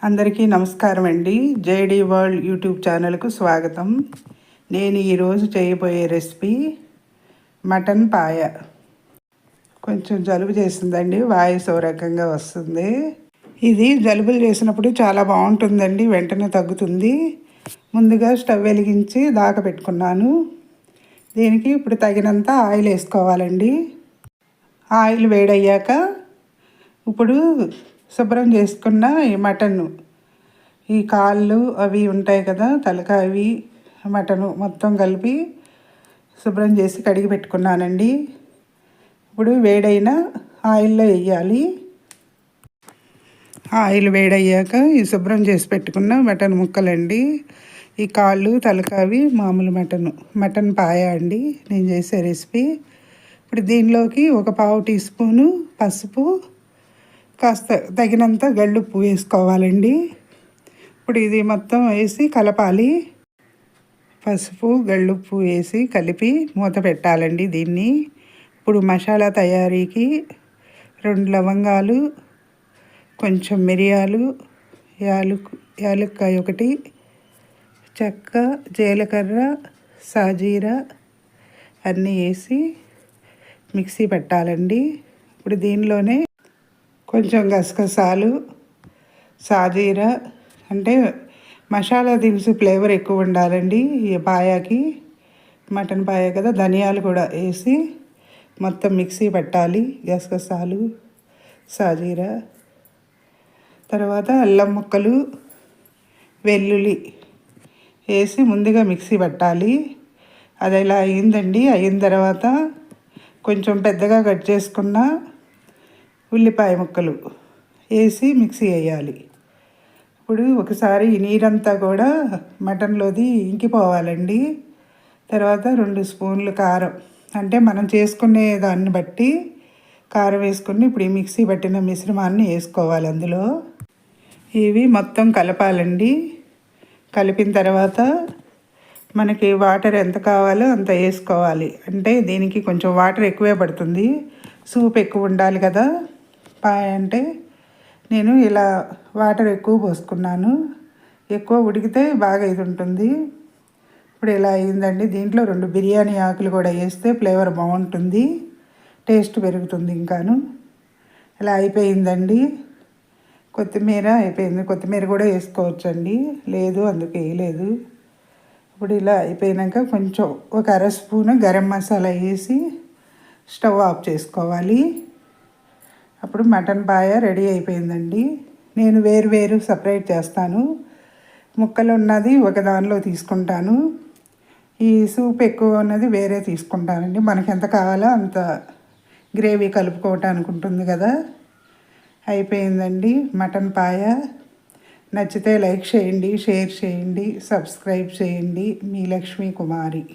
అందరికీ నమస్కారం అండి. జేడీ వరల్డ్ యూట్యూబ్ ఛానల్కు స్వాగతం. నేను ఈరోజు చేయబోయే రెసిపీ మటన్ పాయ. కొంచెం జలుబు చేసిందండి, వాయిస్ ఓ రకంగా వస్తుంది. ఇది జలుబులు చేసినప్పుడు చాలా బాగుంటుందండి, వెంటనే తగ్గుతుంది. ముందుగా స్టవ్ వెలిగించి దాకా పెట్టుకున్నాను. దీనికి ఇప్పుడు తగినంత ఆయిల్ వేసుకోవాలండి. ఆయిల్ వేడయ్యాక ఇప్పుడు శుభ్రం చేసుకున్న ఈ మటన్, ఈ కాళ్ళు అవి ఉంటాయి కదా, తలకాయ అవి మటను మొత్తం కలిపి శుభ్రం చేసి కడిగి పెట్టుకున్నానండి. ఇప్పుడు వేడైన ఆయిల్లో వేయాలి. ఆయిల్ వేడయ్యాక ఈ శుభ్రం చేసి పెట్టుకున్న మటన్ ముక్కలండి. ఈ కాళ్ళు తలకావి మామూలు మటన్ పాయ అండి నేను చేసే రెసిపీ. ఇప్పుడు దీనిలోకి ఒక పావు టీ స్పూను పసుపు, కాస్త తగినంత గళ్ళుప్పు వేసుకోవాలండి. ఇప్పుడు ఇది మొత్తం వేసి కలపాలి. పసుపు గళ్ళుప్పు వేసి కలిపి మూత పెట్టాలండి దీన్ని. ఇప్పుడు మసాలా తయారీకి 2 లవంగాలు, కొంచెం మిరియాలు, యాలుక్కాయ 1, చెక్క, జీలకర్ర, సాజీరా అన్నీ వేసి మిక్సీ పెట్టాలండి. ఇప్పుడు దీనిలోనే కొంచెం గసగసాలు, సాజీరా అంటే మసాలా దినుసు ఫ్లేవర్ ఎక్కువ ఉండాలండి ఈ పాయాకి. మటన్ పాయ కదా, ధనియాలు కూడా వేసి మొత్తం మిక్సీ పెట్టాలి. గసగసాలు, సాజీరా, తర్వాత అల్లం ముక్కలు, వెల్లుల్లి వేసి ముందుగా మిక్సీ పెట్టాలి. అది ఇలా అయిందండి. అయిన తర్వాత కొంచెం పెద్దగా కట్ చేసుకున్న ఉల్లిపాయ ముక్కలు వేసి మిక్సీ వేయాలి. ఇప్పుడు ఒకసారి ఈ నీరంతా కూడా మటన్లోది ఇంకిపోవాలండి. తర్వాత 2 స్పూన్లు కారం, అంటే మనం చేసుకునే దాన్ని బట్టి కారం వేసుకుని ఇప్పుడు ఈ మిక్సీ పట్టిన మిశ్రమాన్ని వేసుకోవాలి అందులో. ఇవి మొత్తం కలపాలండి. కలిపిన తర్వాత మనకి వాటర్ ఎంత కావాలో అంత వేసుకోవాలి. అంటే దీనికి కొంచెం వాటర్ ఎక్కువే పడుతుంది, సూప్ ఎక్కువ ఉండాలి కదా పాయ అంటే. నేను ఇలా వాటర్ ఎక్కువ పోసుకున్నాను. ఎక్కువ ఉడికితే బాగా ఇది ఉంటుంది. ఇప్పుడు ఇలా అయిందండి. దీంట్లో 2 బిర్యానీ ఆకులు కూడా వేస్తే ఫ్లేవర్ బాగుంటుంది, టేస్ట్ పెరుగుతుంది ఇంకాను. ఇలా అయిపోయిందండి. కొత్తిమీర అయిపోయింది. కొత్తిమీర కూడా వేసుకోవచ్చండి, లేదు అందుకు వేయలేదు. ఇప్పుడు ఇలా అయిపోయాక కొంచెం ఒక 1/2 స్పూను గరం మసాలా వేసి స్టవ్ ఆఫ్ చేసుకోవాలి. అప్పుడు మటన్ పాయ రెడీ అయిపోయిందండి. నేను వేరు సపరేట్ చేస్తాను. ముక్కలు ఉన్నది ఒక దానిలో తీసుకుంటాను, ఈ సూప్ ఎక్కువ ఉన్నది వేరే తీసుకుంటానండి. మనకి ఎంత కావాలో అంత గ్రేవీ కలుపుకోవటానికి ఉంటుంది కదా. అయిపోయిందండి మటన్ పాయ. నచ్చితే లైక్ చేయండి, షేర్ చేయండి, సబ్స్క్రైబ్ చేయండి. మీ లక్ష్మీ కుమారి.